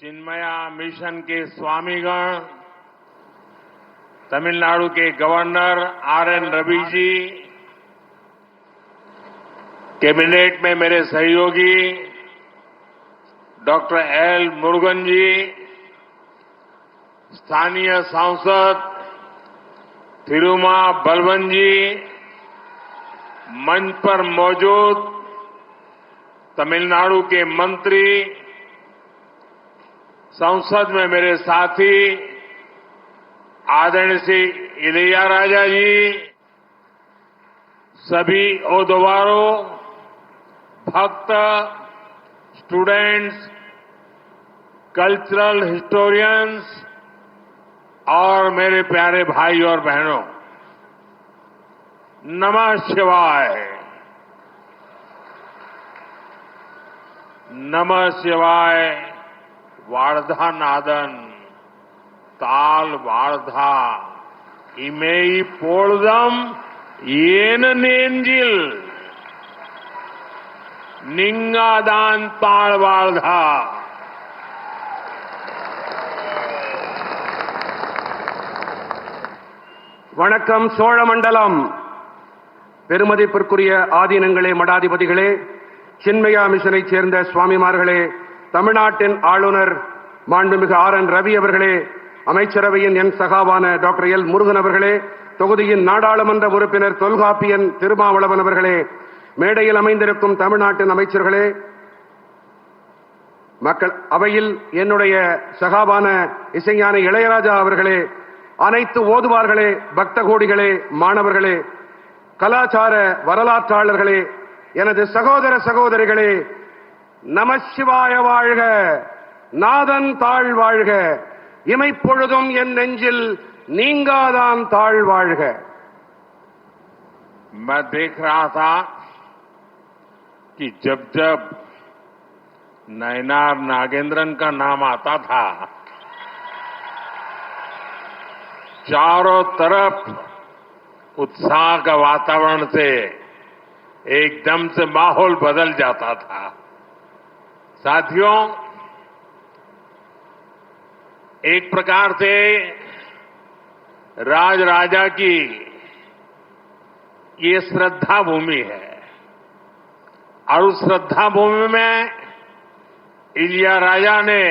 Chinmaya mission के स्वामीगण, तमिलनाडु के governor RN. Ravi ji, cabinet में मेरे सहयोगी डॉक्टर एल. मुरुगन जी, स्थानीय सांसद थिरुमा बलवन जी, मंच पर मौजूद तमिलनाडु के मंत्री, संसद में मेरे साथी आदरणीय श्री इलैयाराजा जी, सभी ओदवारों, भक्त, स्टूडेंट्स, कल्चरल हिस्टोरियंस और मेरे प्यारे भाई और बहनों, नमः शिवाय। नमः शिवाय। वार्धा नादन ताल वार्धा इमेई पोळदम येन नेंजिल निंगादान ताल वार्धा। வணக்கம் சோழமண்டலம். பெருமதிப்பிற்குரிய ஆதீனங்களே, மடாதிபதிகளே, சின்மயா மிஷனைச் சேர்ந்த சுவாமிமார்களே, தமிழ்நாட்டின் ஆளுநர் மாண்புமிகு ஆர்.என். ரவி அவர்களே, அமைச்சரவையின் என் சகாவான டாக்டர் எல். முருகன் அவர்களே, தொகுதியின் நாடாளுமன்ற உறுப்பினர் தொல்காப்பியன் திருமாவளவன் அவர்களே, மேடையில் அமைந்திருக்கும் தமிழ்நாட்டின் அமைச்சர்களே, மக்கள் அவையில் என்னுடைய சகாவான இசைஞானி இளையராஜா அவர்களே, அனைத்து ஓதுவார்களே, பக்த கோடிகளே, மாணவர்களே, கலாச்சார வரலாற்றாளர்களே, எனது சகோதர சகோதரிகளே, நமசிவாய வாழ்க, நாதன் தாழ் வாழ்க, இமைப்பொழுதும் என் நெஞ்சில் நீங்காதான் தாழ் வாழ்க. मैं देख रहा था कि जब जब नयनार नागेंद्रन का नाम आता था, चारों तरफ उत्साह का वातावरण से एकदम से माहौल बदल जाता था। साथियों, एक प्रकार से राज राजा की ये श्रद्धा भूमि है और उस श्रद्धा भूमि में इलैयाराजा ने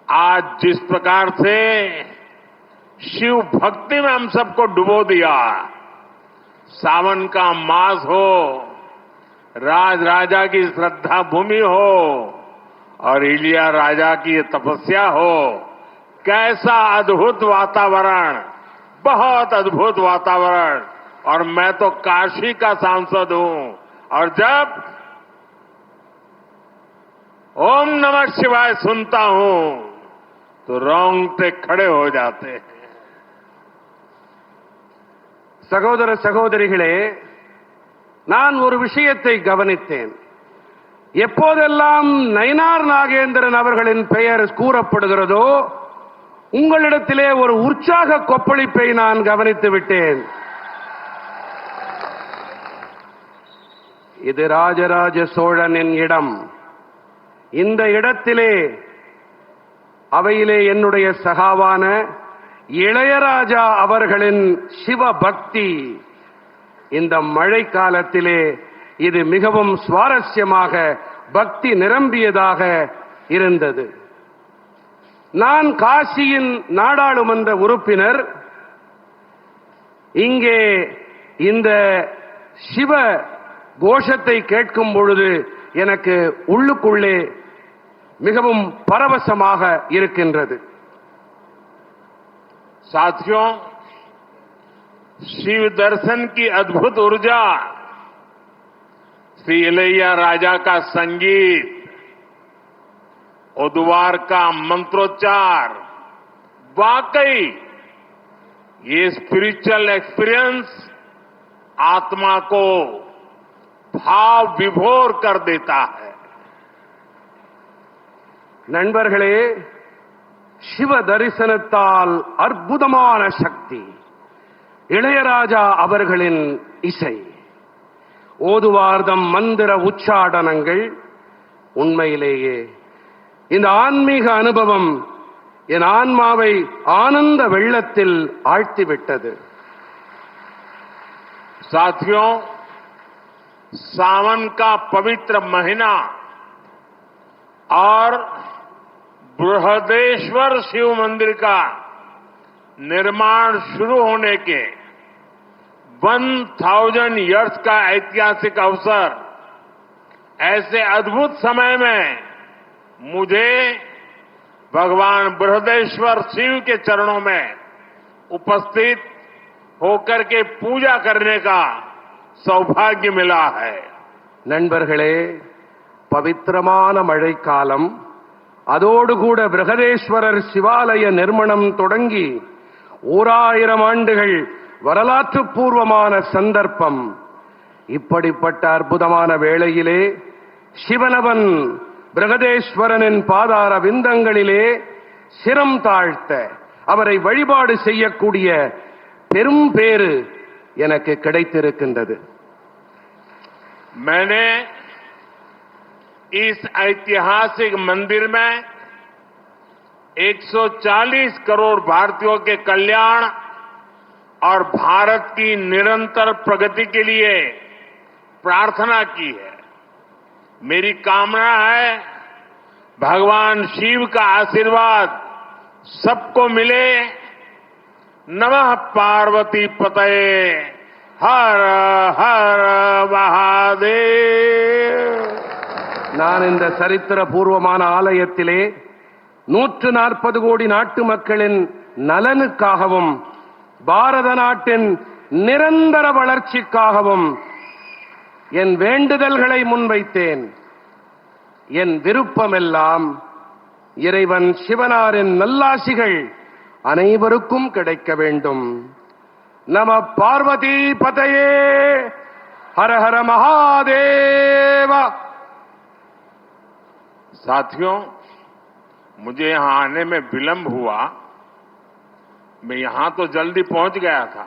आज जिस प्रकार से शिव भक्ति में हम सबको डुबो दिया, सावन का मास हो, राज राजा की श्रद्धा भूमि हो और इलैयाराजा की तपस्या हो, कैसा अद्भुत वातावरण, बहुत अद्भुत वातावरण। और मैं तो काशी का सांसद हूं और जब ओम नमः शिवाय सुनता हूं तो रोंगटे खड़े हो जाते हैं। சகோதர சகோதரிகளே, நான் ஒரு விஷயத்தை கவனித்தேன். எப்போதெல்லாம் நயினார் நாகேந்திரன் அவர்களின் பெயர் கூறப்படுகிறதோ, உங்களிடத்திலே ஒரு உற்சாக கொப்பளிப்பை நான் கவனித்து விட்டேன். இது ராஜராஜ சோழனின் இடம். இந்த இடத்திலே அவையிலே என்னுடைய சகாவான இளையராஜா அவர்களின் சிவபக்தி இந்த மழை காலத்திலே இது மிகவும் சுவாரஸ்யமாக பக்தி நிரம்பியதாக இருந்தது. நான் காசியின் நாடாளுமன்ற உறுப்பினர். இங்கே இந்த சிவ கோஷத்தை கேட்கும் பொழுது எனக்கு உள்ளுக்குள்ளே மிகவும் பரவசமாக இருக்கின்றது. साथियों, शिव दर्शन की अद्भुत ऊर्जा, श्री इलैयाराजा का संगीत, ओदवार का मंत्रोच्चार, वाकई ये स्पिरिचुअल एक्सपीरियंस आत्मा को भाव विभोर कर देता है. நண்பர்களே, சிவ தரிசனத்தால் அற்புதமான சக்தி, இளையராஜா அவர்களின் இசை, ஓதுவார்தம் மந்திர உச்சாடனங்கள் உண்மையிலேயே இந்த ஆன்மீக அனுபவம் என் ஆன்மாவை ஆனந்த வெள்ளத்தில் ஆழ்த்திவிட்டது. साथियों, सावन का पवित्र महीना और बृहदेश्वर शिव मंदिर का निर्माण शुरू होने के 1000 ईयर्स का ऐतिहासिक अवसर, ऐसे अद्भुत समय में मुझे भगवान बृहदेश्वर शिव के चरणों में उपस्थित होकर के पूजा करने का सौभाग्य मिला है. நண்பர்களே, பவித்திரமான மழைக்காலம், அதோடு கூட பிரகதேஸ்வரர் சிவாலய நிர்மாணம் தொடங்கி 1000 ஆண்டுகள் வரலாற்று பூர்வமான சந்தர்ப்பம். இப்படிப்பட்ட அற்புதமான வேளையிலே சிவனவன் பிரகதேஸ்வரனின் பாதார விந்தங்களிலே சிரம் தாழ்த்த அவரை வழிபாடு செய்யக்கூடிய பெரும் பேறு எனக்கு கிடைத்திருக்கின்றது. मैंने इस ऐतिहासिक मंदिर में 140 करोड़ भारतीयों के कल्याण और भारत की निरंतर प्रगति के लिए प्रार्थना की है. मेरी कामना है भगवान शिव का आशीर्वाद सबको मिले. नमः पार्वती पतये, हर हर महादेव. நான் இந்த சரித்திர பூர்வமான ஆலயத்திலே 140 கோடி நாட்டு மக்களின் நலனுக்காகவும் பாரத நாட்டின் நிரந்தர வளர்ச்சிக்காகவும் என் வேண்டுதல்களை முன்வைத்தேன். என் விருப்பமெல்லாம் இறைவன் சிவனாரின் நல்லாசிகள் அனைவருக்கும் கிடைக்க வேண்டும். நம பார்வதி பதயே, हर हर महादेव. साथियों, मुझे यहां आने में विलंब हुआ. मैं यहां तो जल्दी पहुंच गया था,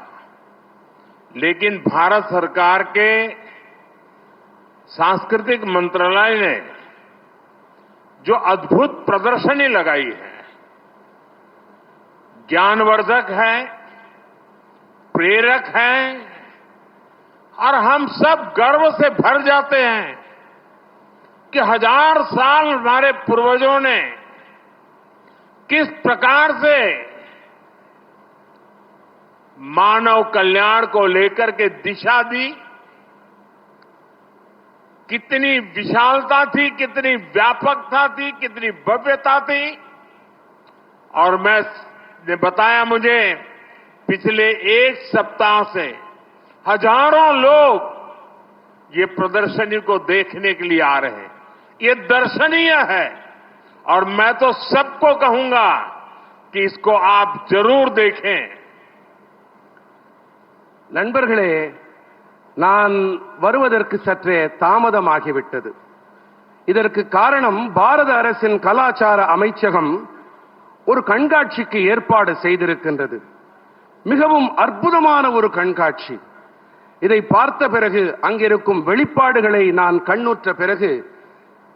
लेकिन भारत सरकार के सांस्कृतिक मंत्रालय ने जो अद्भुत प्रदर्शनी लगाई है, ज्ञानवर्धक है, प्रेरक है और हम सब गर्व से भर जाते हैं कि 1000 साल हमारे पूर्वजों ने किस प्रकार से मानव कल्याण को लेकर के दिशा दी. कितनी विशालता थी, कितनी व्यापकता थी, कितनी भव्यता थी. और ने बताया मुझे पिछले एक सप्ताह से हजारों लोग ये प्रदर्शनी को देखने के लिए आ रहे हैं. ये दर्शनीय है और मैं तो सबको कहूंगा कि इसको आप जरूर देखें. நண்பர்களே, நான் வருவதற்கு சற்றே தாமதமாகிவிட்டது. இதற்கு காரணம் பாரத அரசின் கலாச்சார அமைச்சகம் ஒரு கண்காட்சிக்கு ஏற்பாடு செய்திருக்கின்றது. மிகவும் அற்புதமான ஒரு கண்காட்சி. இதை பார்த்த பிறகு, அங்கிருக்கும் வெளிப்பாடுகளை நான் கண்ணுற்ற பிறகு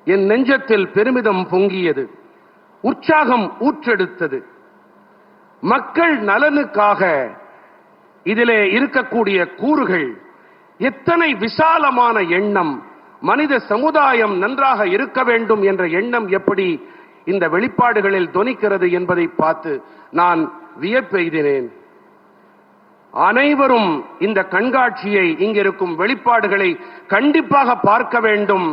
என் நெஞ்சத்தில் பெருமிதம் பொங்கியது, உற்சாகம் ஊற்றெடுத்தது. மக்கள் நலனுக்காக இதிலே இருக்கக்கூடிய கூறுகள் எத்தனை விசாலமான எண்ணம், மனித சமுதாயம் நன்றாக இருக்க வேண்டும் என்ற எண்ணம் எப்படி இந்த வெளிப்பாடுகளில் தொனிக்கிறது என்பதை பார்த்து நான் வியப்பெய்தினேன். அனைவரும் இந்த கண்காட்சியை, இங்கிருக்கும் வெளிப்பாடுகளை கண்டிப்பாக பார்க்க வேண்டும்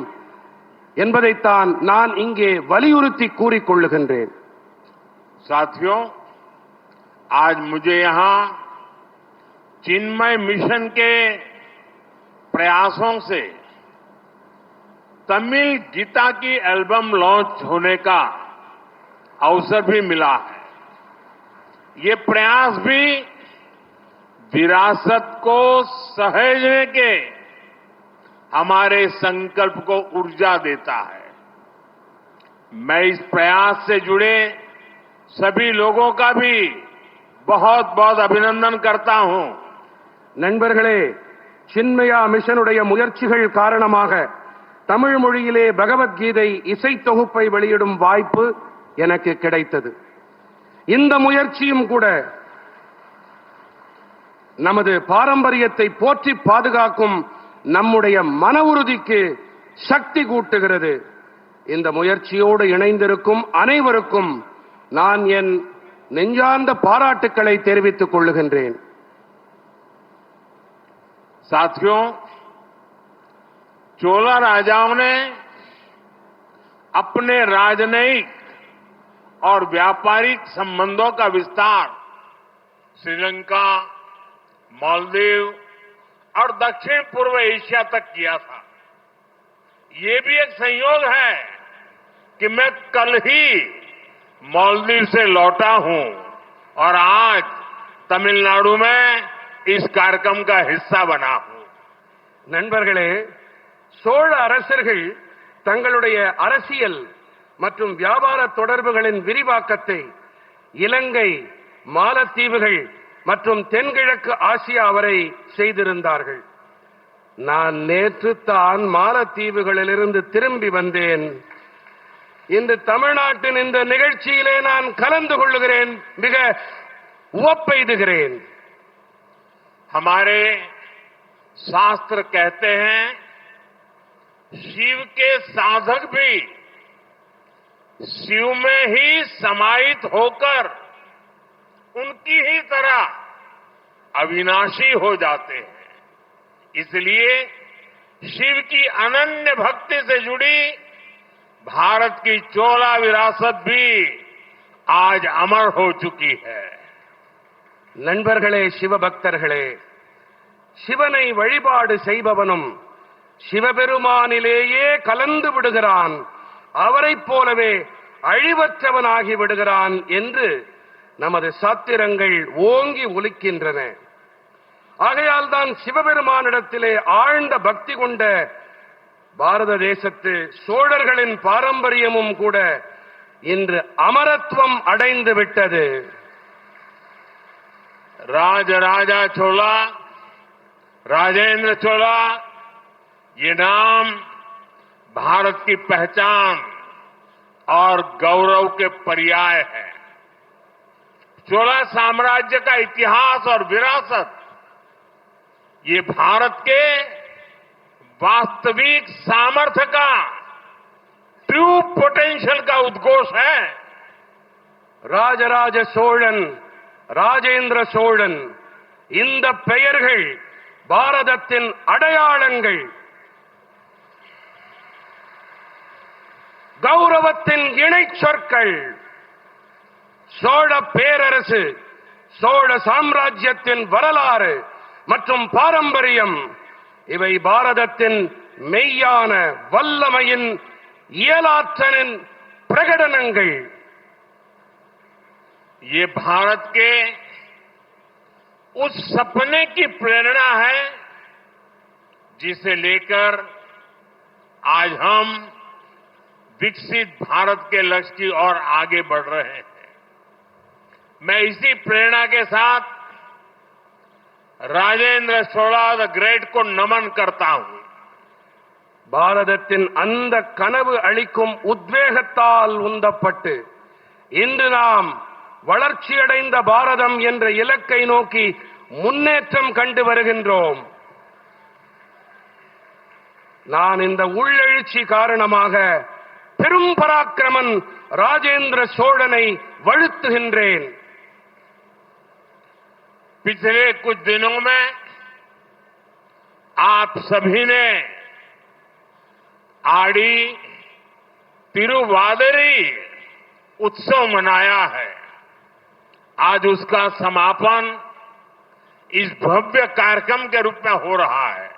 என்பதைத்தான் நான் இங்கே வலியுறுத்தி கூறிக்கொள்ளுகின்றேன். साथियों, आज मुझे यहां चिन्मय मिशन के प्रयासों से तमिल गीता की एल्बम लॉन्च होने का अवसर भी मिला है. ये प्रयास भी विरासत को सहेजने के हमारे संकल्प को ऊर्जा देता है. मैं इस प्रयास से जुड़े सभी लोगों का भी बहुत बहुत अभिनंदन करता हूं. நண்பர்களே, சின்மயா மிஷனுடைய முயற்சிகள் காரணமாக தமிழ் மொழியிலே பகவத்கீதை இசைத்தொகுப்பை வெளியிடும் வாய்ப்பு எனக்கு கிடைத்தது. இந்த முயற்சியும் கூட நமது பாரம்பரியத்தை போற்றி பாதுகாக்கும் நம்முடைய மன உறுதிக்கு சக்தி கூட்டுகிறது. இந்த முயற்சியோடு இணைந்திருக்கும் அனைவருக்கும் நான் என் நெஞ்சார்ந்த பாராட்டுக்களை தெரிவித்துக் கொள்ளுகின்றேன். साथियों, चोला राजाओं ने अपने राजनयिक और व्यापारिक संबंधों का विस्तार श्रीलंका, मालदीव और दक्षिण पूर्व एशिया तक किया था. ये भी एक संयोग है कि मैं कल ही मालदीव से लौटा हूं और आज तमिलनाडु में इस कार्यक्रम का हिस्सा बना हूं. நண்பர்களே, சோழ அரசர்கள் தங்களுடைய அரசியல் மற்றும் வியாபார தொடர்புகளின் விரிவாக்கத்தை இலங்கை, மாலத்தீவுகள் மற்றும் தென்கிழக்கு ஆசியா வரை செய்திருந்தார்கள். நான் நேற்று தான் மாலத்தீவுகளிலிருந்து திரும்பி வந்தேன். இன்று தமிழ்நாட்டின் இந்த நிகழ்ச்சியிலே நான் கலந்து கொள்ளுகிறேன். மிக உவப்பெய்துகிறேன். हमारे शास्त्र कहते हैं शिव के साधक भी शिव में ही समाहित होकर उनकी ही तरह अविनाशी हो जाते हैं. इसलिए शिव की अनन्य भक्ति से जुड़ी भारत की चोला विरासत भी आज अमर हो चुकी है. நண்பர்களே, சிவபக்தர்களே, சிவனை வழிபாடு செய்பவனும் சிவபெருமானிலேயே கலந்து விடுகிறான், அவரைப் போலவே அழிவற்றவனாகி விடுகிறான் என்று நமது சாத்திரங்கள் ஓங்கி ஒலிக்கின்றன. ஆகையால் தான் சிவபெருமானிடத்திலே ஆழ்ந்த பக்தி கொண்ட பாரத தேசத்து சோழர்களின் பாரம்பரியமும் கூட இன்று அமரத்துவம் அடைந்து விட்டது. राजा चोला, राजेंद्र चोला, ये नाम भारत की पहचान और गौरव के पर्याय है. चोला साम्राज्य का इतिहास और विरासत ये भारत के वास्तविक सामर्थ्य का, ट्रू पोटेंशियल का उद्घोष है. ராஜராஜ சோழன், ராஜேந்திர சோழன், இந்த பெயர்கள் பாரதத்தின் அடையாளங்கள், கௌரவத்தின் இணை சொற்கள். சோழ பேரரசு, சோழ சாம்ராஜ்யத்தின் வரலாறு மற்றும் பாரம்பரியம், இவை பாரதத்தின் மெய்யான வல்லமையின் இயலாற்றலின் பிரகடனங்கள். ये भारत के उस सपने की प्रेरणा है जिसे लेकर आज हम विकसित भारत के लक्ष्य की ओर आगे बढ़ रहे हैं. मैं इसी प्रेरणा के साथ राजेंद्र चोला द ग्रेट को नमन करता हूं. பாரதத்தின் அந்த கனவு அளிக்கும் உத்வேகத்தால் உந்தப்பட்டு இன்று நாம் வளர்ச்சியடைந்த பாரதம் என்ற இலக்கை நோக்கி முன்னேற்றம் கண்டு வருகின்றோம். நான் இந்த உள்ளெழுச்சி காரணமாக பெரும் பராக்கிரமன் ராஜேந்திர சோழனை வழுத்துகின்றேன். पिछले कुछ दिनों में आप सभी ने आड़ी तिरुवादिरी उत्सव मनाया है. आज उसका समापन इस भव्य कार्यक्रम के रूप में हो रहा है.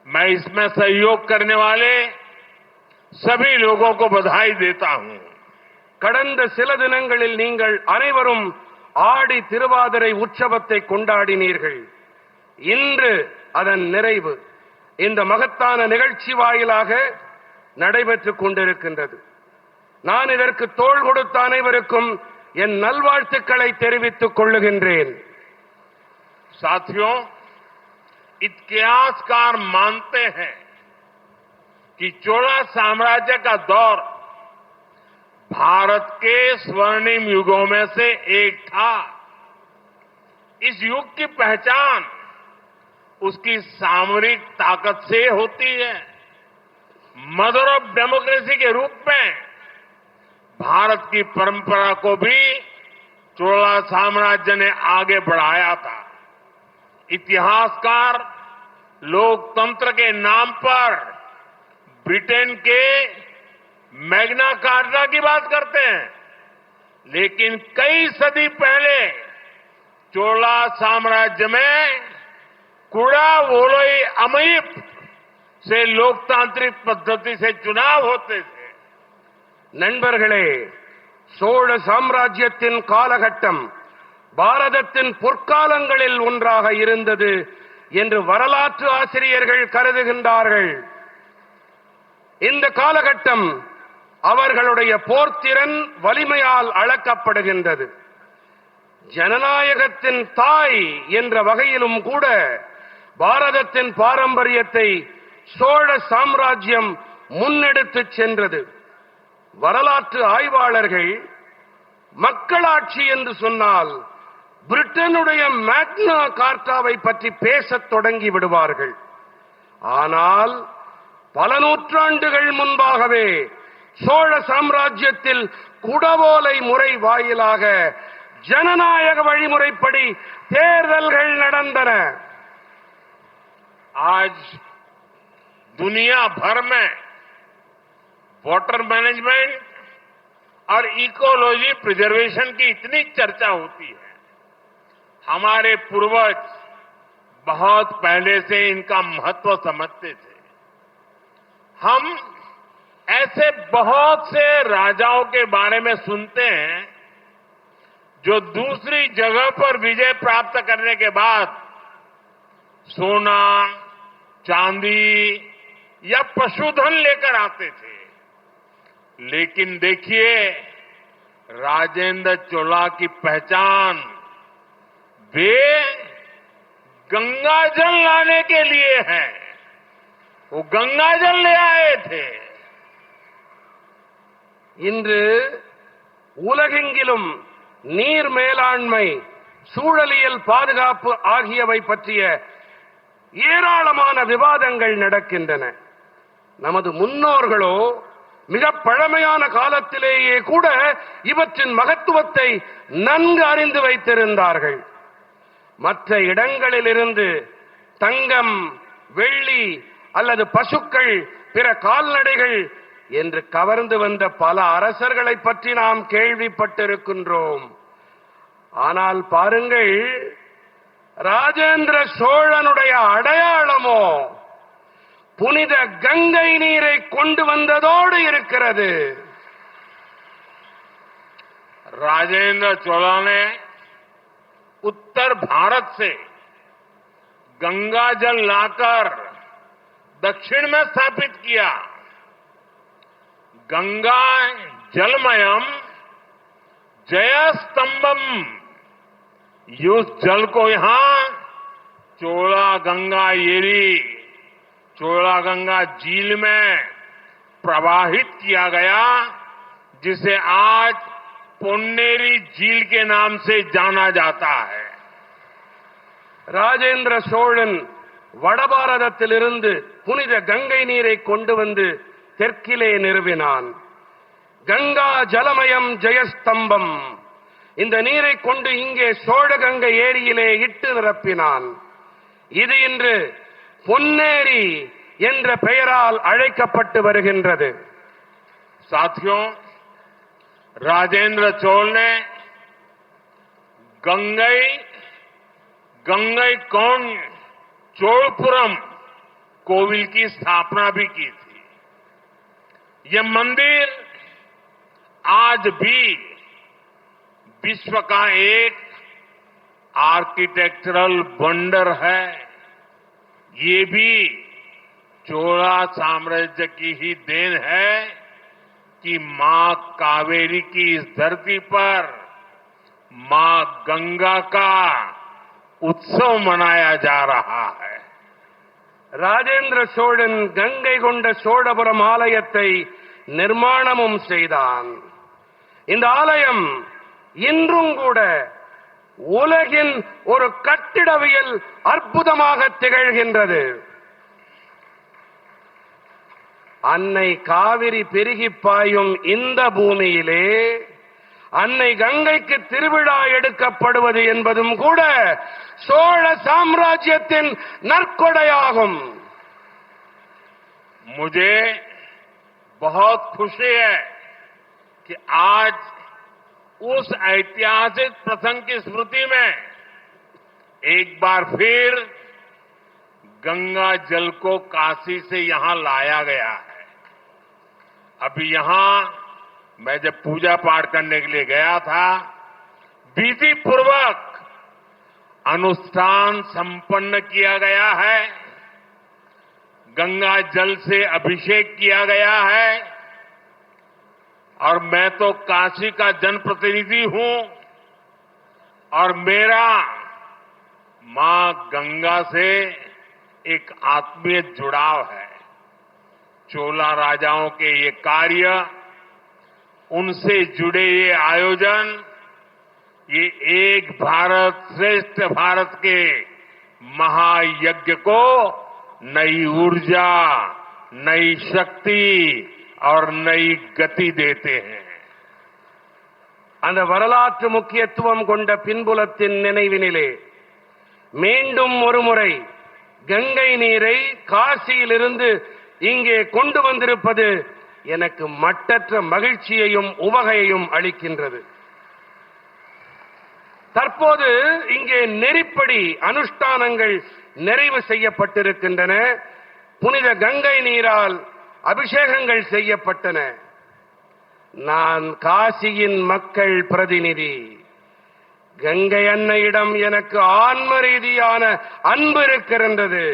मैं इसमें सहयोग करने वाले सभी लोगों को बधाई देता हूं. கடந்த சில தினங்களில் நீங்கள் அனைவரும் ஆடி திருவாதிரை உற்சவத்தை கொண்டாடினீர்கள். இன்று அதன் நிறைவு இந்த மகத்தான நிகழ்ச்சி வாயிலாக நடைபெற்றுக் கொண்டிருக்கின்றது. நான் இதற்கு தோள் கொடுத்த அனைவருக்கும் என் நல்வாழ்த்துக்களை தெரிவித்துக் கொள்ளுகின்றேன். साथियों, इतिहासकार मानते हैं कि चोला साम्राज्य का दौर भारत के स्वर्णिम युगों में से एक था। इस युग की पहचान उसकी सामरिक ताकत से होती है। मदर ऑफ डेमोक्रेसी के रूप में भारत की परंपरा को भी चोला साम्राज्य ने आगे बढ़ाया था। इतिहासकार लोकतंत्र के नाम पर ब्रिटेन के मैग्ना कार्टा की बात करते हैं, लेकिन कई सदी पहले चोला साम्राज्य में कुड़ा वोलोई अमयिप से लोकतांत्रिक पद्धति से चुनाव होते थे। நண்பர்களே, சோழ சாம்ராஜ்யத்தின் காலகட்டம் பாரதத்தின் பொற்காலங்களில் ஒன்றாக இருந்தது என்று வரலாற்று ஆசிரியர்கள் கருதுகின்றார்கள். இந்த காலகட்டம் அவர்களுடைய போர்த்திறன் வலிமையால் அளக்கப்படுகின்றது. ஜனநாயகத்தின் தாய் என்ற வகையிலும் கூட பாரதத்தின் பாரம்பரியத்தை சோழ சாம்ராஜ்யம் முன்னெடுத்துச் சென்றது. வரலாற்று ஆய்வாளர்கள் மக்களாட்சி என்று சொன்னால் பிரிட்டனுடைய மேக்னா கார்ட்டாவை பற்றி பேசத் தொடங்கி விடுவார்கள். ஆனால் பல நூற்றாண்டுகள் முன்பாகவே சோழ சாம்ராஜ்யத்தில் குடவோலை முறை வாயிலாக ஜனநாயக வழிமுறைப்படி தேர்தல்கள் நடந்தன. आज दुनिया भर में वाटर मैनेजमेंट और इकोलॉजी प्रिजर्वेशन की इतनी चर्चा होती है। हमारे पूर्वज बहुत पहले से इनका महत्व समझते थे। हम ऐसे बहुत से राजाओं के बारे में सुनते हैं जो दूसरी जगह पर विजय प्राप्त करने के बाद सोना, चांदी या पशुधन लेकर आते थे। लेकिन देखिए, राजेंद्र चोला की पहचान वे गंगा जल लाने के लिए है। वो गंगा जल ले आए थे। இன்று உலகெங்கிலும் நீர் மேலாண்மை, சூழலியல் பாதுகாப்பு ஆகியவை பற்றிய ஏராளமான விவாதங்கள் நடக்கின்றன. நமது முன்னோர்களோ மிக பழமையான காலத்திலேயே கூட இவற்றின் மகத்துவத்தை நன்கு அறிந்து வைத்திருந்தார்கள். மற்ற இடங்களிலிருந்து தங்கம், வெள்ளி அல்லது பசுக்கள், பிற கால்நடைகள் என்று கவர்ந்து வந்த பல அரசர்களை பற்றி நாம் கேள்விப்பட்டிருக்கின்றோம். ஆனால் பாருங்கள், ராஜேந்திர சோழனுடைய அடையாளமோ புனித கங்கை நீரை கொண்டு வந்ததோடு இருக்கிறது. राजेंद्र चोला ने उत्तर भारत से गंगा जल लाकर दक्षिण में स्थापित किया। गंगा जलमयम जयस्तंभम, उस जल को यहां चोला गंगा एरी, चोला गंगा झील में प्रवाहित किया गया, जिसे आज பொன்னேரி झील के नाम से जाना जाता है. ராஜேந்திர சோழன் வடபாரதத்திலிருந்து புனித கங்கை நீரை கொண்டு வந்து தெற்கிலே நிறுவினான். கங்கா ஜலமயம் ஜெயஸ்தம்பம், இந்த நீரை கொண்டு இங்கே சோழகங்கை ஏரியிலே இட்டு நிரப்பினான். இது இன்று பொன்னேரி என்ற பெயரால் அழைக்கப்பட்டு வருகின்றது. साथियों, राजेंद्र चोल ने गंगईकोंड चोलपुरम कोविल की स्थापना भी की थी। यह मंदिर आज भी विश्व का एक आर्किटेक्चरल वंडर है। ये भी चोला साम्राज्य की ही देन है कि मां कावेरी की इस धरती पर मां गंगा का उत्सव मनाया जा रहा है. ராஜேந்திர சோழன் கங்கை கொண்ட சோழபுரம் ஆலயத்தை நிர்மாணமும் செய்தான். இந்த ஆலயம் இன்றும் கூட உலகின் ஒரு கட்டிடவியல் அற்புதமாக திகழ்கின்றது. அன்னை காவிரி பெருகி பாயும் இந்த பூமியிலே அன்னை கங்கைக்கு திருவிழா எடுக்கப்படுவது என்பதும் கூட சோழ சாம்ராஜ்யத்தின் नरकोड़यागम। मुझे बहुत खुशी है कि आज उस ऐतिहासिक प्रसंग की स्मृति में एक बार फिर गंगा जल को काशी से यहां लाया गया है। अभी यहां मैं जब पूजा पाठ करने के लिए गया था, विधि पूर्वक अनुष्ठान संपन्न किया गया है, गंगा जल से अभिषेक किया गया है। और मैं तो काशी का जनप्रतिनिधि हूं और मेरा मां गंगा से एक आत्मीय जुड़ाव है। चोला राजाओं के ये कार्य, उनसे जुड़े ये आयोजन, ये एक भारत श्रेष्ठ भारत के महायज्ञ को नई ऊर्जा, नई शक्ति और नई गति देते हैं। அந்த வரலாற்று முக்கியத்துவம் கொண்ட பின்புலத்தின் நினைவினிலே மீண்டும் ஒருமுறை கங்கை நீரை காசியிலிருந்து இங்கே கொண்டு வந்திருப்பது எனக்கு மட்டற்ற மகிழ்ச்சியையும் உவகையையும் அளிக்கின்றது. தற்போது இங்கே நெறிப்படி அனுஷ்டானங்கள் நிறைவு செய்யப்பட்டிருக்கின்றன. புனித கங்கை நீரால் அபிஷேகங்கள் செய்யப்பட்டன. நான் காசியின் மக்கள் பிரதிநிதி. கங்கை அன்னையிடம் எனக்கு ஆன்ம ரீதியான அன்பு இருக்கின்றது.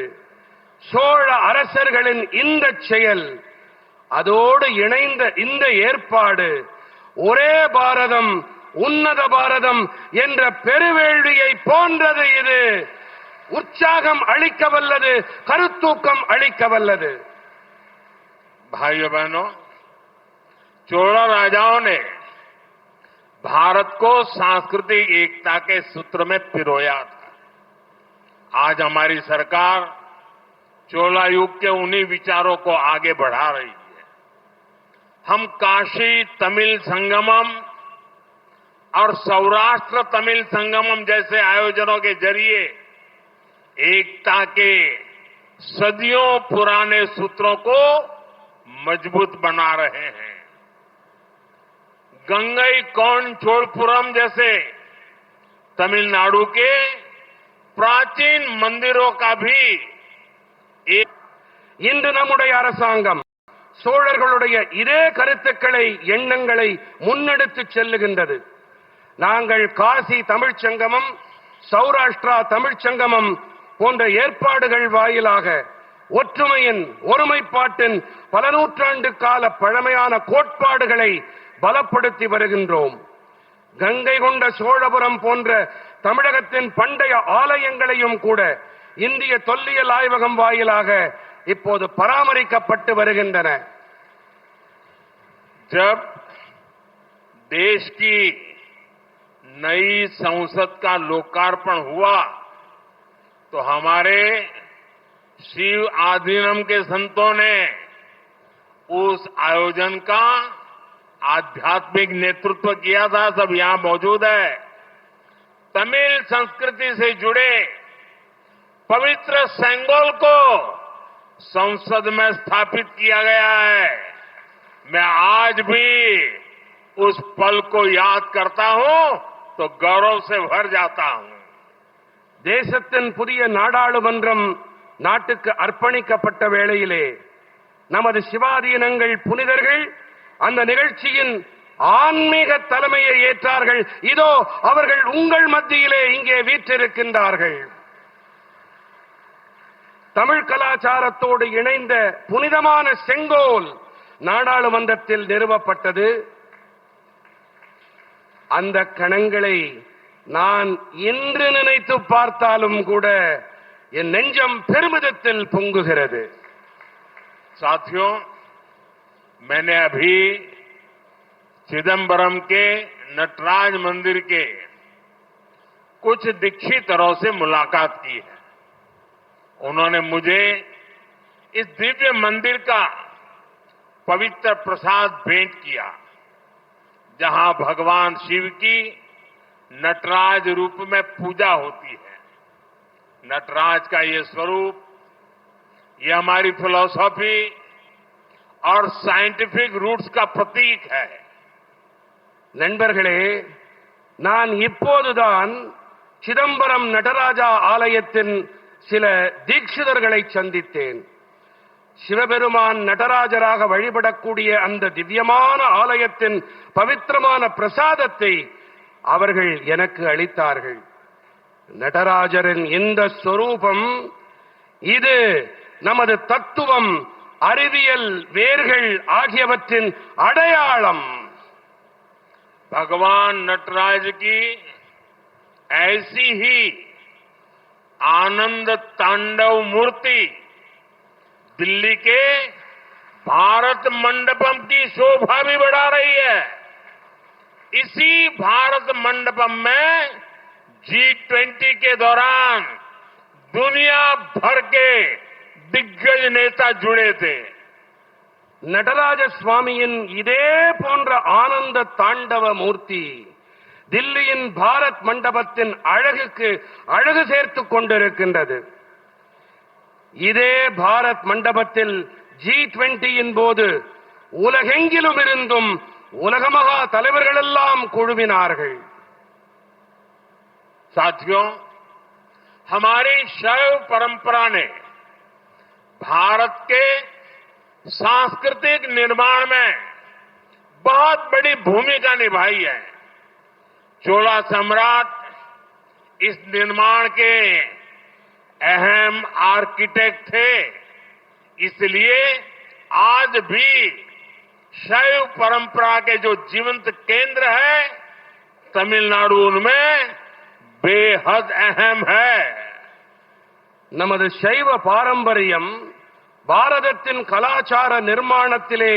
சோழ அரசர்களின் இந்த செயல், அதோடு இணைந்த இந்த ஏற்பாடு ஒரே பாரதம் உன்னத பாரதம் என்ற பெருவேள்வியை போன்றது. இது உற்சாகம் அளிக்கவல்லது, கருத்தூக்கம் அளிக்கவல்லது. भाइयों बहनों, चोला राजाओं ने भारत को सांस्कृतिक एकता के सूत्र में पिरोया था। आज हमारी सरकार चोला युग के उन्हीं विचारों को आगे बढ़ा रही है। हम काशी तमिल संगमम और सौराष्ट्र तमिल संगमम जैसे आयोजनों के जरिए एकता के सदियों पुराने सूत्रों को मजबूत बना रहे हैं। गंगई कौन चोलपुरम जैसे तमिलनाडु के प्राचीन मंदिरों का भी एक இன்று நம்முடைய அரசாங்கம் சோழர்களுடைய இதே கருத்துக்களை, எண்ணங்களை முன்னெடுத்து செல்லுகின்றது. நாங்கள் காசி தமிழ்ச் சங்கமம், சௌராஷ்டிரா தமிழ்ச் சங்கமம் போன்ற ஏற்பாடுகள் வாயிலாக ஒற்றுமையின், ஒருமைப்பாட்டின் பல நூற்றாண்டு கால பழமையான கோட்பாடுகளை பலப்படுத்தி வருகின்றோம். கங்கை கொண்ட சோழபுரம் போன்ற தமிழகத்தின் பண்டைய ஆலயங்களையும் கூட இந்திய தொல்லியல் ஆய்வகம் வாயிலாக இப்போது பராமரிக்கப்பட்டு வருகின்றன. जब देश की नई संसद का लोकार्पण हुआ तो हमारे शिव आधीनम के संतों ने उस आयोजन का आध्यात्मिक नेतृत्व किया था। सब यहां मौजूद है। तमिल संस्कृति से जुड़े पवित्र सेंगोल को संसद में स्थापित किया गया है। मैं आज भी उस पल को याद करता हूं तो गौरव से भर जाता हूं। தேசத்தின் புதிய நாடாளுமன்றம் நாட்டுக்கு அர்ப்பணிக்கப்பட்ட வேளையிலே நமது சிவாதீனங்கள் புனிதர்கள் அந்த நிகழ்ச்சியின் ஆன்மீக தலைமையை ஏற்றார்கள். இதோ அவர்கள் உங்கள் மத்தியிலே இங்கே வீற்றிருக்கின்றார்கள். தமிழ் கலாச்சாரத்தோடு இணைந்த புனிதமான செங்கோல் நாடாளுமன்றத்தில் நிறுவப்பட்டது. அந்த கணங்களை நான் இன்று நினைத்து பார்த்தாலும் கூட என் நெஞ்சம் பெருமிதத்தில் பொங்குகிறது. साथियों, मैंने अभी चिदंबरम के नटराज मंदिर के कुछ दीक्षितरों से मुलाकात की है. उन्होंने मुझे इस दिव्य मंदिर का पवित्र प्रसाद भेंट किया, जहां भगवान शिव की नटराज रूप में पूजा होती है. नटराज का ये स्वरूप, ये हमारी फिलॉसफी और साइंटिफिक रूट्स का प्रतीक है. நண்பர்களே, நான் இப்போதுதான் சிதம்பரம் நடராஜா ஆலயத்தின் சில தீட்சிதர்களை சந்தித்தேன். சிவபெருமான் நடராஜராக வழிபடக்கூடிய அந்த திவ்யமான ஆலயத்தின் பவித்திரமான பிரசாதத்தை அவர்கள் எனக்கு அளித்தார்கள். நடராஜரின் இந்த ஸ்வரூபம், இது நமது தத்துவம், அறிவியல் வேர்கள் ஆகியவற்றின் அடையாளம். भगवान नटराज की ऐसी ही आनंद तांडव मूर्ति दिल्ली के भारत मंडपम की शोभा भी बढ़ा रही है. इसी भारत मंडपम में G20 के दौरान दुनिया भर के दिग्गज नेता जुड़े थे. நடராஜ சுவாமியின் இதே போன்ற ஆனந்த தாண்டவ மூர்த்தி தில்லியின் பாரத் மண்டபத்தின் அழகுக்கு அழகு சேர்த்துக் கொண்டிருக்கின்றது. இதே பாரத் மண்டபத்தில் G20 போது உலகெங்கிலும் இருந்தும் உலக மகா தலைவர்கள் எல்லாம் குழுமினார்கள். साथियों, हमारी शैव परंपरा ने भारत के सांस्कृतिक निर्माण में बहुत बड़ी भूमिका निभाई है. चोला सम्राट इस निर्माण के अहम आर्किटेक्ट थे. इसलिए आज भी शैव परंपरा के जो जीवंत केंद्र है, तमिलनाडु उनमें बेहद अहम है. நமது சைவ பாரம்பரியம் பாரதத்தின் கலாச்சார நிர்மாணத்திலே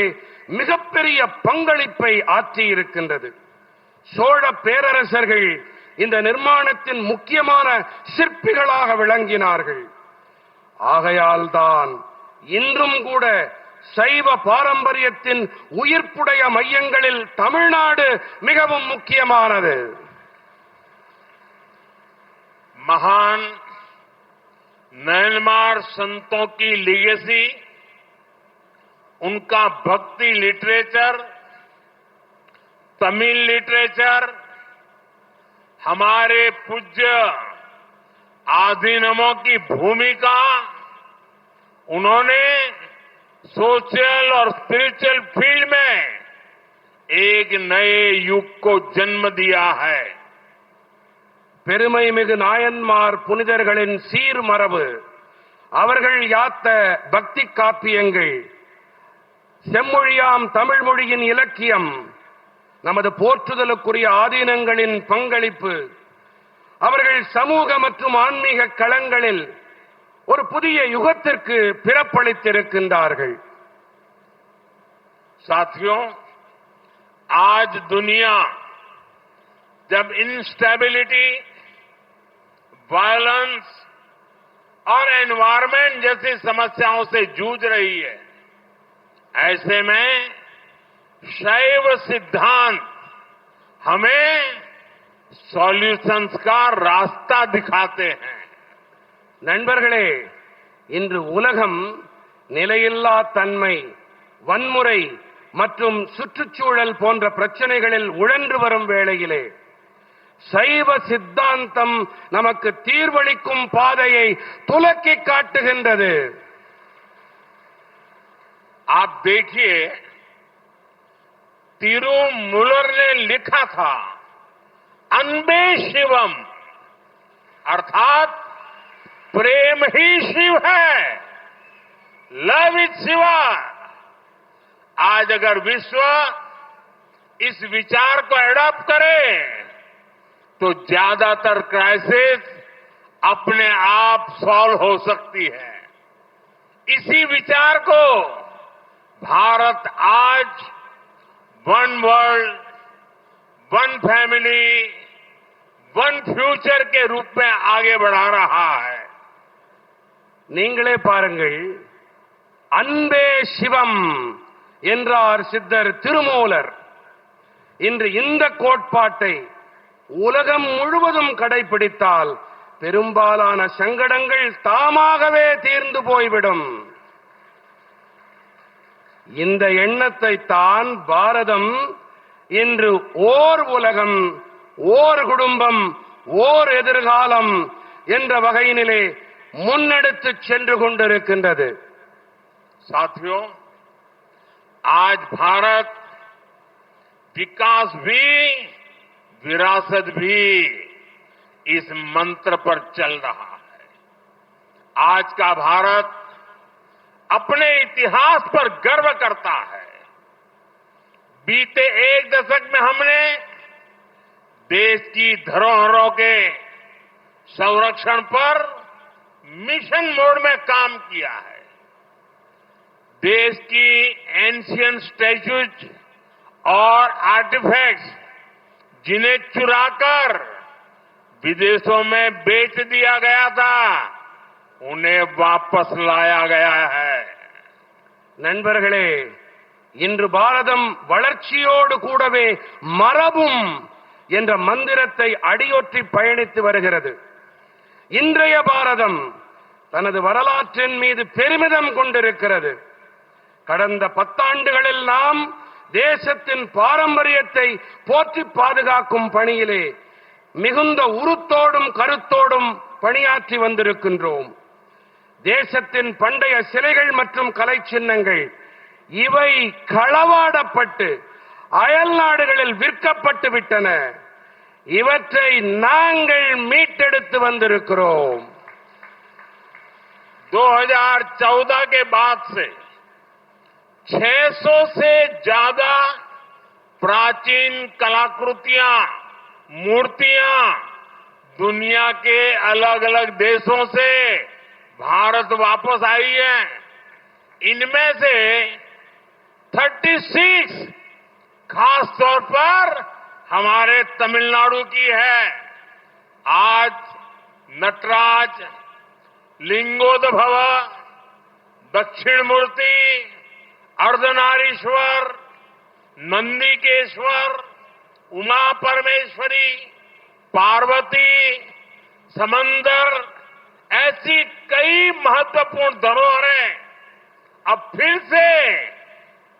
மிகப்பெரிய பங்களிப்பை ஆற்றியிருக்கின்றது. சோழ பேரரசர்கள் இந்த நிர்மாணத்தின் முக்கியமான சிற்பிகளாக விளங்கினார்கள். ஆகையால் தான் இன்றும் கூட சைவ பாரம்பரியத்தின் உயிர்ப்புடைய மையங்களில் தமிழ்நாடு மிகவும் முக்கியமானது. महान म्यांमार संतों की लीगेसी, उनका भक्ति लिटरेचर, तमिल लिटरेचर, हमारे पूज्य आधीनमों की भूमिका, उन्होंने सोशल और स्पिरिचुअल फील्ड में एक नए युग को जन्म दिया है. பெருமைமிகு நாயன்மார் புனிதர்களின் சீர்மரபு, அவர்கள் யாத்த பக்தி காப்பியங்கள், செம்மொழியாம் தமிழ் மொழியின் இலக்கியம், நமது போற்றுதலுக்குரிய ஆதீனங்களின் பங்களிப்பு, அவர்கள் சமூக மற்றும் ஆன்மீக களங்களில் ஒரு புதிய யுகத்திற்கு பிறப்பளித்திருக்கின்றார்கள். साथियों, आज दुनिया जब इंस्टेबिलिटी, वायलेंस और एनवायरमेंट जैसी समस्याओं से जूझ रही है, ऐसे में शैव सिद्धांत हमें सॉल्यूशंस का रास्ता दिखाते हैं. நண்பர்களே, இன்று உலகம் நிலையில்லா தன்மை, வன்முறை மற்றும் சுற்றுச்சூழல் போன்ற பிரச்சனைகளில் உழன்று வரும் வேளையிலே சைவ சித்தாந்தம் நமக்கு தீர்வளிக்கும் பாதையை துலக்கி காட்டுகின்றது. आप देखिए, तिरुमूलर ने लिखा था, अनबे शिवम, अर्थात प्रेम ही शिव है, लव इज शिवा. आज अगर विश्व इस विचार को एडॉप्ट करे तो ज्यादातर क्राइसिस अपने आप सॉल्व हो सकती है। इसी विचार को भारत आज one world, one family, one future के रूप में आगे बढ़ा रहा है। நீங்களே பாருங்கள், அன்பே சிவம் என்றார் சித்தர் திருமூலர். இன்று இந்த கோட்பாட்டை உலகம் முழுவதும் கடைபிடித்தால் பெரும்பாலான சங்கடங்கள் தாமாகவே தீர்ந்து போய்விடும். இந்த எண்ணத்தை தான் பாரதம் இன்று ஓர் உலகம், ஓர் குடும்பம், ஓர் எதிர்காலம் என்ற வகையினிலே முன்னெடுத்து சென்று கொண்டிருக்கின்றது. साथियों, आज भारत विकास भी विरासत भी इस मंत्र पर चल रहा है। आज का भारत अपने इतिहास पर गर्व करता है। बीते एक दशक में हमने देश की धरोहरों के संरक्षण पर मिशन मोड में काम किया है। देश की एंशिएंट स्टैच्यूज और आर्टिफैक्ट्स जिन्हें चुराकर विदेशों में बेच दिया गया था, उन्हें वापस लाया गया है। நண்பர்களே, இன்று பாரதம் வளர்ச்சியோடு கூடவே மரபும் என்ற மந்திரத்தை அடியொற்றி பயணித்து வருகிறது. இன்றைய பாரதம் தனது வரலாற்றின் மீது பெருமிதம் கொண்டிருக்கிறது. கடந்த 10 ஆண்டுகளில் நாம் தேசத்தின் பாரம்பரியத்தை போற்றி பாதுகாக்கும் பணியிலே மிகுந்த உறுத்தோடும் கருத்தோடும் பணியாற்றி வந்திருக்கின்றோம். தேசத்தின் பண்டைய சிலைகள் மற்றும் கலை சின்னங்கள் இவை களவாடப்பட்டு அயல் நாடுகளில் விற்கப்பட்டு விட்டன. இவற்றை நாங்கள் மீட்டெடுத்து வந்திருக்கிறோம். 2014 के बाद से 600 से ज्यादा प्राचीन कलाकृतियां, मूर्तियां दुनिया के अलग अलग देशों से भारत वापस आई है। इनमें से 36 खास तौर पर हमारे तमिलनाडु की है। आज नटराज, लिंगोद्भव, दक्षिण मूर्ति, अर्धनारीश्वर, नंदिकेश्वर, उमा परमेश्वरी, पार्वती, समंदर, ऐसी कई महत्वपूर्ण धरोहरें अब फिर से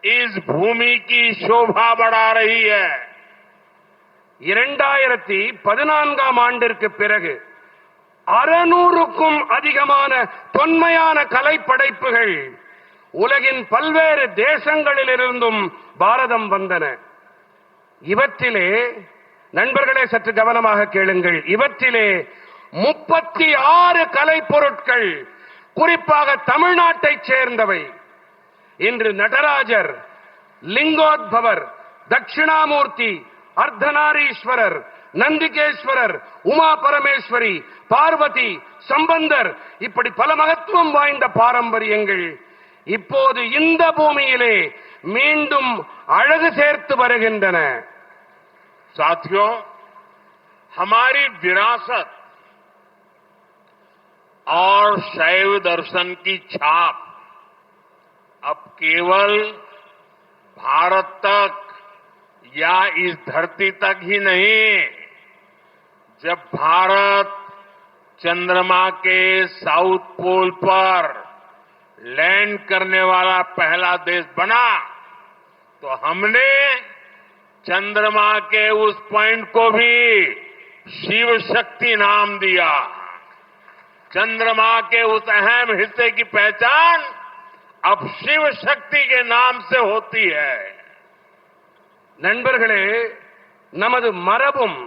इस भूमि की शोभा बढ़ा रही है। 2014 ஆண்டிற்கு பிறகு 600க்கும் அதிகமான தொன்மையான கலைப்படைப்புகள் உலகின் பல்வேறு தேசங்களிலிருந்தும் பாரதம் வந்தன. இவற்றிலே நண்பர்களே சற்று கவனமாக கேளுங்கள். இவற்றிலே 36 கலைப்பொருட்கள் குறிப்பாக தமிழ்நாட்டைச் சேர்ந்தவை. இன்று நடராஜர், லிங்கோத்பவர், தட்சிணாமூர்த்தி, அர்த்தநாரீஸ்வரர், நந்திகேஸ்வரர், உமா பரமேஸ்வரி, பார்வதி, சம்பந்தர் இப்படி பல மகத்துவம் வாய்ந்த பாரம்பரியங்கள் இப்போது இந்த பூமியிலே மீண்டும் அழகு சேர்த்து வருகின்றன. साथियों, हमारी विरासत और शैव दर्शन की छाप अब केवल भारत तक या इस धरती तक ही नहीं, जब भारत चंद्रमा के साउथ पोल पर लैंड करने वाला पहला देश बना, तो हमने चंद्रमा के उस पॉइंट को भी शिव शक्ति नाम दिया। चंद्रमा के उस अहम हिस्से की पहचान अब शिव शक्ति के नाम से होती है। நண்பர்களே, நமது மரபும்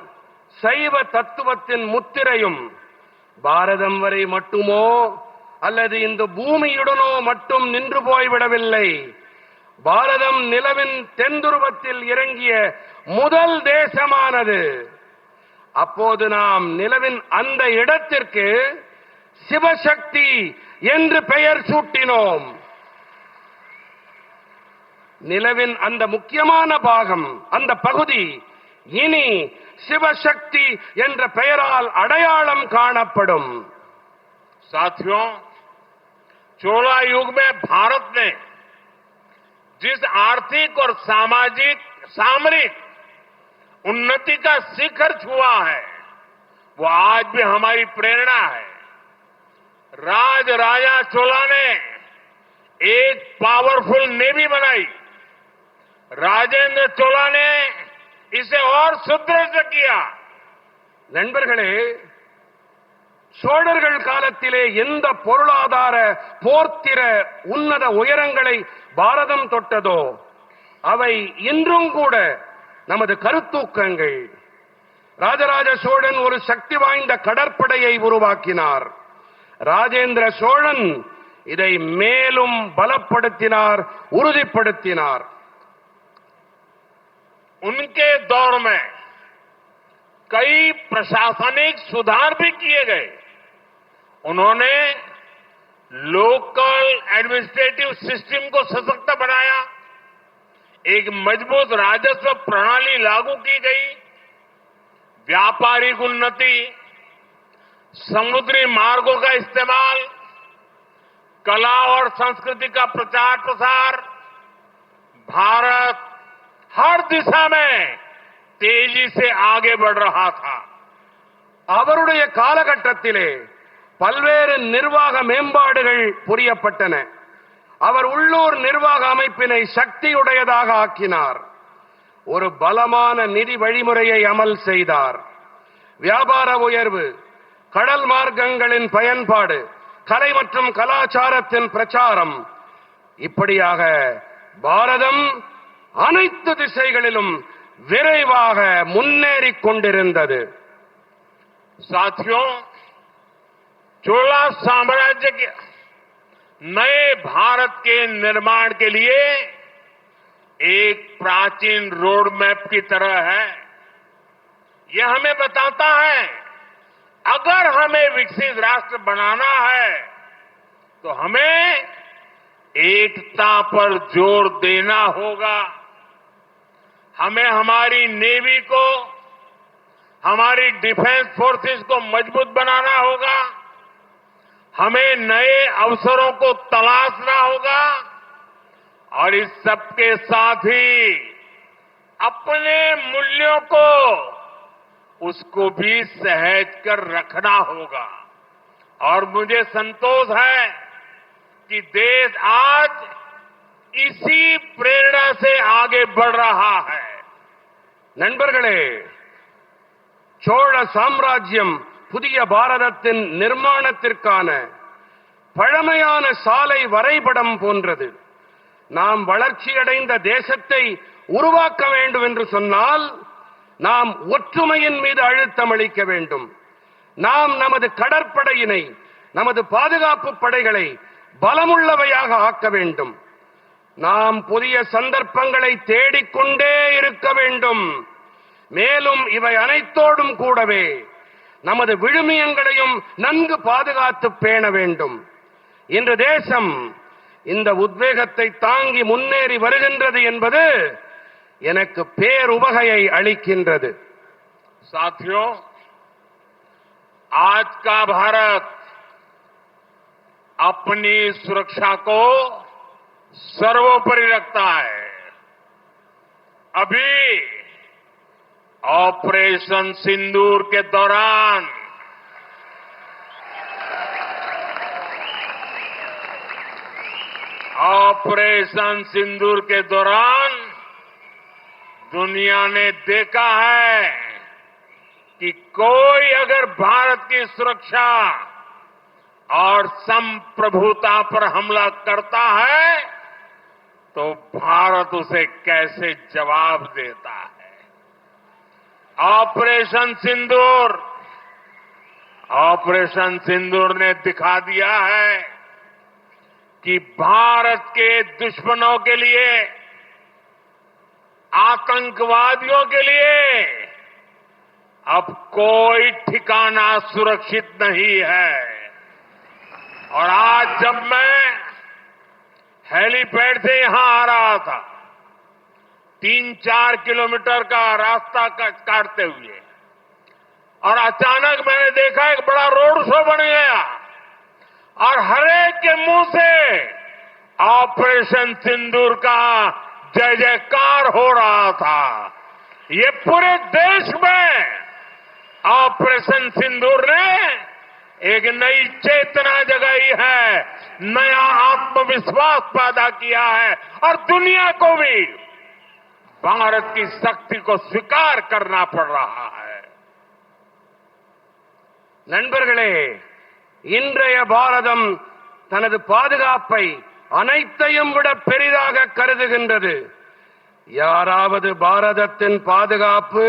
சைவ தத்துவத்தின் முத்திரையும் பாரதம் வரை மட்டுமோ அல்லது இந்த பூமியுடனோ மட்டும் நின்று போய்விடவில்லை. பாரதம் நிலவின் தென்துருவத்தில் இறங்கிய முதல் தேசமானது. அப்போது நாம் நிலவின் அந்த இடத்திற்கு சிவசக்தி என்று பெயர் சூட்டினோம். நிலவின் அந்த முக்கியமான பாகம், அந்த பகுதி இனி சிவசக்தி என்ற பெயரால் அடையாளம் காணப்படும். साथियों, चोला युग में भारत ने जिस आर्थिक और सामरिक उन्नति का शिखर छुआ है, वो आज भी हमारी प्रेरणा है. राजा चोला ने एक पावरफुल नेवी बनाई. राजेंद्र चोला ने इसे और सुदृढ़ किया. நண்பர்களே, சோழர்கள் காலத்திலே எந்த பொருளாதார போர்த்திர உன்னத உயரங்களை பாரதம் தொட்டதோ அவை இன்றும் கூட நமது கருத்தூக்கங்கள். ராஜராஜ சோழன் ஒரு சக்தி வாய்ந்த கடற்படையை உருவாக்கினார். ராஜேந்திர சோழன் இதை மேலும் பலப்படுத்தினார், உறுதிப்படுத்தினார். उनके दौर में कई प्रशासनिक सुधार भी किए गए. उन्होंने लोकल एडमिनिस्ट्रेटिव सिस्टम को सशक्त बनाया. एक मजबूत राजस्व प्रणाली लागू की गई. व्यापारिक उन्नति, समुद्री मार्गों का इस्तेमाल, कला और संस्कृति का प्रचार प्रसार. भारत हर दिशा में तेजी से आगे बढ़ रहा था. அவருடைய காலகட்டத்திலே பல்வேறு நிர்வாக மேம்பாடுகள் புரியப்பட்டன. அவர் உள்ளூர் நிர்வாக அமைப்பினை சக்தியுடையதாக ஆக்கினார். ஒரு பலமான நிதி வழிமுறையை அமல் செய்தார். வியாபார உயர்வு, கடல் மார்க்கங்களின் பயன்பாடு, கலை மற்றும் கலாச்சாரத்தின் பிரச்சாரம், இப்படியாக பாரதம் அனைத்து திசைகளிலும் விரைவாக முன்னேறிக் கொண்டிருந்தது. साथियों, चोला साम्राज्य के नए भारत के निर्माण के लिए एक प्राचीन रोड मैप की तरह है. यह हमें बताता है अगर हमें विकसित राष्ट्र बनाना है तो हमें एकता पर जोर देना होगा. हमें हमारी नेवी को, हमारी डिफेंस फोर्सेस को मजबूत बनाना होगा. हमें नए अवसरों को तलाशना होगा और इस सबके साथ ही अपने मूल्यों को, उसको भी सहेज कर रखना होगा. और मुझे संतोष है कि देश आज इसी प्रेरणा से आगे बढ़ रहा है. நண்பர்களே, சோழ சாம்ராஜ்யம் புதிய பாரதத்தின் நிர்மாணத்திற்கான பழமையான சாலை வரைபடம் போன்றது. நாம் வளர்ச்சியடைந்த தேசத்தை உருவாக்க வேண்டும் என்று சொன்னால் நாம் ஒற்றுமையின் மீது அழுத்தம் அளிக்க வேண்டும். நாம் நமது கடற்படையினை, நமது பாதுகாப்பு படைகளை பலமுள்ளவையாக ஆக்க வேண்டும். நாம் புதிய சந்தர்ப்பங்களை தேடிக்கொண்டே இருக்க வேண்டும். மேலும் இவை அனைத்தோடும் கூடவே நமது விழுமியங்களையும் நன்கு பாதுகாத்து பேண வேண்டும். இன்று தேசம் இந்த உத்வேகத்தை தாங்கி முன்னேறி வருகின்றது என்பது எனக்கு பேருவகையை அளிக்கின்றது. साथियों, आज का भारत अपनी सुरक्षा को सर्वोपरि रखता है. अभी ऑपरेशन सिंदूर के दौरान दुनिया ने देखा है कि कोई अगर भारत की सुरक्षा और संप्रभुता पर हमला करता है तो भारत उसे कैसे जवाब देता है. ऑपरेशन सिंदूर ने दिखा दिया है कि भारत के दुश्मनों के लिए, आतंकवादियों के लिए अब कोई ठिकाना सुरक्षित नहीं है। और आज जब मैं हेलीपैड से यहां आ रहा था, 3-4 किलोमीटर का रास्ता काटते हुए, और अचानक मैंने देखा एक बड़ा रोड शो बन गया और हर एक के मुंह से ऑपरेशन सिंदूर का जय जयकार हो रहा था। ये पूरे देश में ऑपरेशन सिंदूर ने एक नई चेतना जगाई है, नया आत्मविश्वास पैदा किया है और दुनिया को भी भारत की शक्ति को स्वीकार करना पड़ रहा है। நண்பர்களே, இன்றைய பாரதம் தனது பாதுகாப்பை அனைத்தையும் விட பெரிதாக கருதுகின்றது. யாராவது பாரதத்தின் பாதுகாப்பு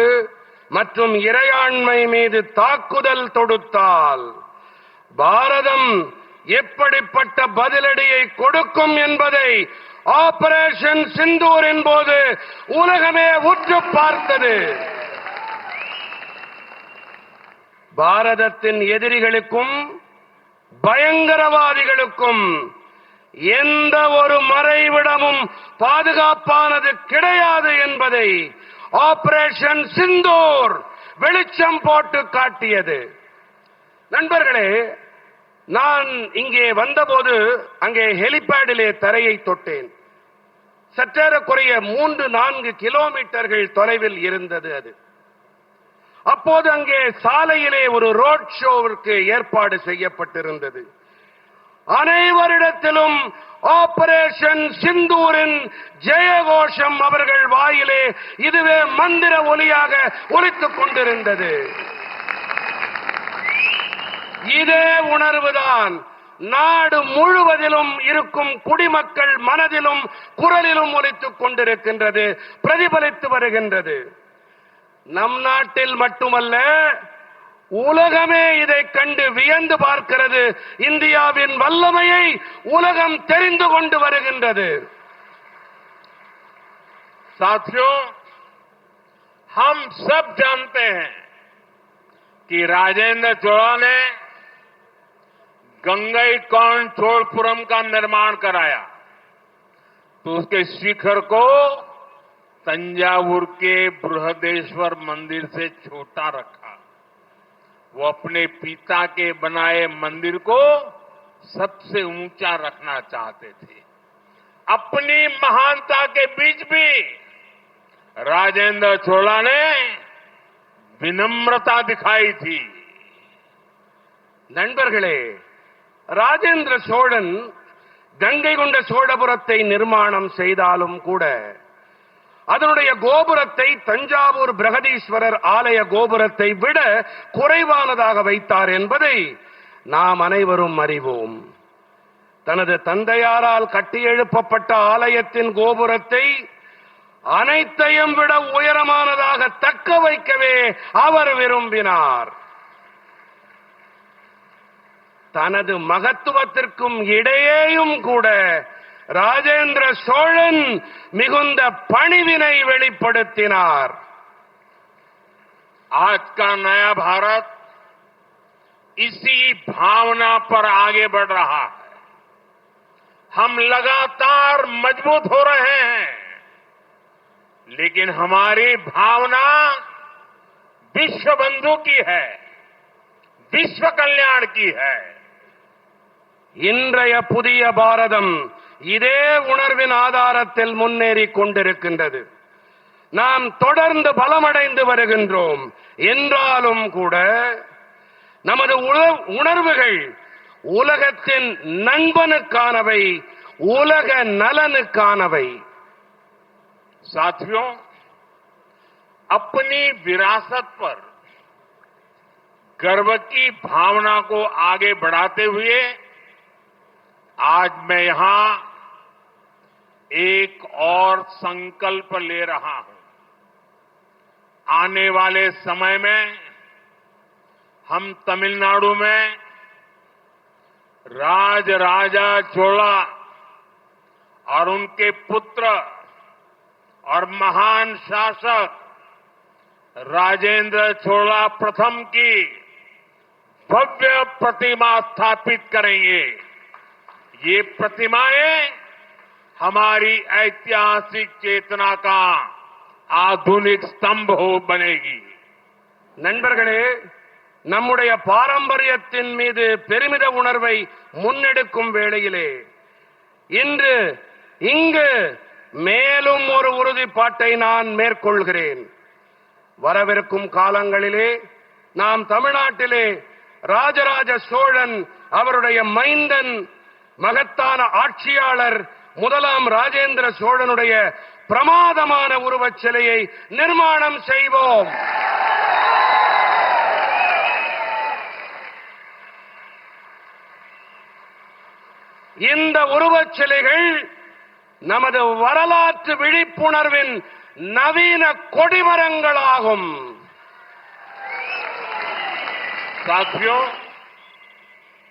மற்றும் இறையாண்மை மீது தாக்குதல் தொடுத்தால் பாரதம் எப்படிப்பட்ட பதிலடியை கொடுக்கும் என்பதை ஆபரேஷன் சிந்தூரின் போது உலகமே உற்று பார்த்தது. பாரதத்தின் எதிரிகளுக்கும் பயங்கரவாதிகளுக்கும் எந்த ஒரு மறைவிடமும் பாதுகாப்பானது கிடையாது என்பதை ஆபரேஷன் சிந்தூர் வெளிச்சம் போட்டு காட்டியது. நண்பர்களே, நான் இங்கே வந்தபோது அங்கே ஹெலிபேடிலே தரையை தொட்டேன். சற்றேறக்குறைய 3-4 கிலோமீட்டர்கள் தொலைவில் இருந்தது அது. அப்போது அங்கே சாலையிலே ஒரு ரோட் ஷோவிற்கு ஏற்பாடு செய்யப்பட்டிருந்தது. அனைவரிடத்திலும் ஆபரேஷன் சிந்தூரின் ஜெயகோஷம் அவர்கள் வாயிலே இதுவே மந்திர ஒலியாக ஒலித்துக் கொண்டிருந்தது. இதே உணர்வுதான் நாடு முழுவதிலும் இருக்கும் குடிமக்கள் மனதிலும் குரலிலும் ஒலித்துக் கொண்டிருக்கின்றது, பிரதிபலித்து வருகின்றது. நம் நாட்டில் மட்டுமல்ல, உலகமே இதை கண்டு வியந்து பார்க்கிறது. இந்தியாவின் வல்லமையை உலகம் தெரிந்து கொண்டு வருகின்றது. साथियों, हम सब जानते हैं कि राजेंद्र चोला ने गंगईकोंड चोलपुरम का निर्माण कराया तो उसके शिखर को तंजावुर के बृहदेश्वर मंदिर से छोटा रखा। वो अपने पिता के बनाए मंदिर को सबसे ऊंचा रखना चाहते थे। अपनी महानता के बीच भी राजेंद्र चोला ने विनम्रता दिखाई थी। நண்பர்களே, ராஜேந்திர சோழன் கங்கை கொண்ட சோழபுரத்தை நிர்மாணம் செய்தாலும் கூட அதனுடைய கோபுரத்தை தஞ்சாவூர் பிரகதீஸ்வரர் ஆலய கோபுரத்தை விட குறைவானதாக வைத்தார் என்பதை நாம் அனைவரும் அறிவோம். தனது தந்தையாரால் கட்டியெழுப்பப்பட்ட ஆலயத்தின் கோபுரத்தை அனைத்தையும் விட உயரமானதாக தக்க வைக்கவே அவர் விரும்பினார். தனது மகத்துவத்திற்கும் இடையேயும் கூட ராஜேந்திர சோழன் மிகுந்த பணிவினை வெளிப்படுத்தினார். आज का नया भारत इसी भावना पर आगे बढ़ रहा है। हम लगातार मजबूत हो रहे हैं, लेकिन हमारी भावना विश्व बंधु की है, विश्व कल्याण की है. இன்றைய புதிய பாரதம் இதே உணர்வின் ஆதாரத்தில் முன்னேறிக் கொண்டிருக்கின்றது. நாம் தொடர்ந்து பலமடைந்து வருகின்றோம் என்றாலும் கூட நமது உணர்வுகள் உலகத்தின் நண்பனுக்கானவை, உலக நலனுக்கானவை. साथियों, अपनी विरासत पर गर्व की भावना को आगे बढ़ाते हुए आज मैं यहां एक और संकल्प ले रहा हूं. आने वाले समय में हम तमिलनाडु में राजराजा चोला और उनके पुत्र और महान शासक राजेंद्र चोला प्रथम की भव्य प्रतिमा स्थापित करेंगे। ये प्रतिमाएं हमारी ऐतिहासिक चेतना का आधुनिक स्तंभ हो बनेगी। நண்பர்களே, நம்முடைய பாரம்பரியத்தின் மீது பெருமித உணர்வை முன்னெடுக்கும் வேளையிலே இன்று இங்கு மேலும் ஒரு உறுதிப்பாட்டை நான் மேற்கொள்கிறேன். வரவிருக்கும் காலங்களிலே நாம் தமிழ்நாட்டிலே ராஜராஜ சோழன் அவருடைய மைந்தன் மகத்தான ஆட்சியாளர் முதலாம் ராஜேந்திர சோழனுடைய பிரமாதமான உருவச் சிலையை நிர்மாணம் செய்வோம். இந்த உருவச் சிலைகள் நமது வரலாற்று விழிப்புணர்வின் நவீன கொடிமரங்களாகும். साथियों,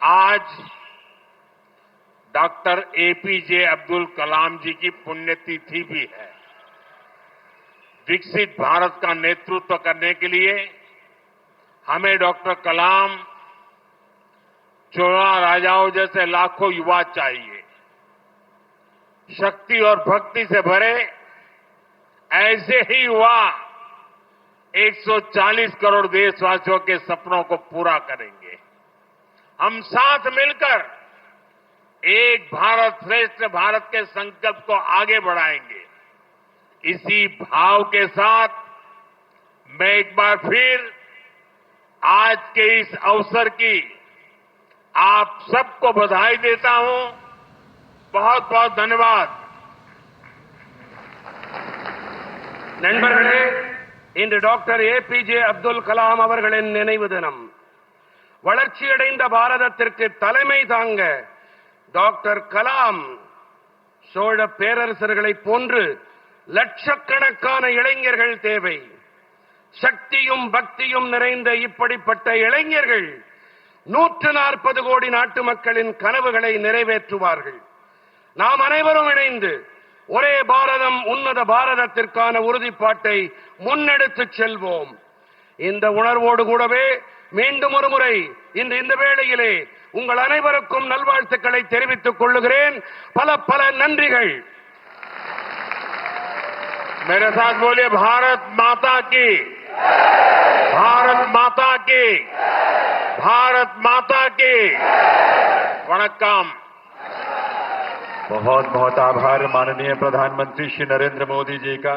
आज डॉक्टर एपीजे अब्दुल कलाम जी की पुण्यतिथि भी है। विकसित भारत का नेतृत्व करने के लिए हमें डॉक्टर कलाम, चोला राजाओं जैसे लाखों युवा चाहिए। शक्ति और भक्ति से भरे ऐसे ही युवा 140 करोड़ देशवासियों के सपनों को पूरा करेंगे। हम साथ मिलकर एक भारत श्रेष्ठ भारत के संकल्प को आगे बढ़ाएंगे। इसी भाव के साथ मैं एक बार फिर आज के इस अवसर की आप सबको बधाई देता हूं। बहुत बहुत धन्यवाद। நண்பர்களே, இன்று டாக்டர் ஏபிஜே அப்துல் கலாம் அவர்களின் நினைவு தினம். வளர்ச்சியடைந்த பாரதத்திற்கு தலைமை தாங்க டாக்டர் கலாம் சோழ பேரரசர்களைப் போன்று லட்சக்கணக்கான இளைஞர்கள் தேவை. சக்தியும் பக்தியும் நிறைந்த இப்படிப்பட்ட இளைஞர்கள் 140 கோடி நாட்டு மக்களின் கனவுகளை நிறைவேற்றுவார்கள். நாம் அனைவரும் இணைந்து ஒரே பாரதம் உன்னத பாரதத்திற்கான உறுதிப்பாட்டை முன்னெடுத்துச் செல்வோம். இந்த உணர்வோடு கூடவே மீண்டும் ஒரு முறை இன்று இந்த வேளையிலே உங்கள் அனைவருக்கும் நல்வாழ்த்துக்களை தெரிவித்துக் கொள்ளுகிறேன். பல பல நன்றிகள். मेरे साथ बोलिए भारत माता की, भारत माता की, भारत माता की। वणक्कम। बहुत बहुत आभार माननीय प्रधानमंत्री श्री नरेंद्र मोदी जी का।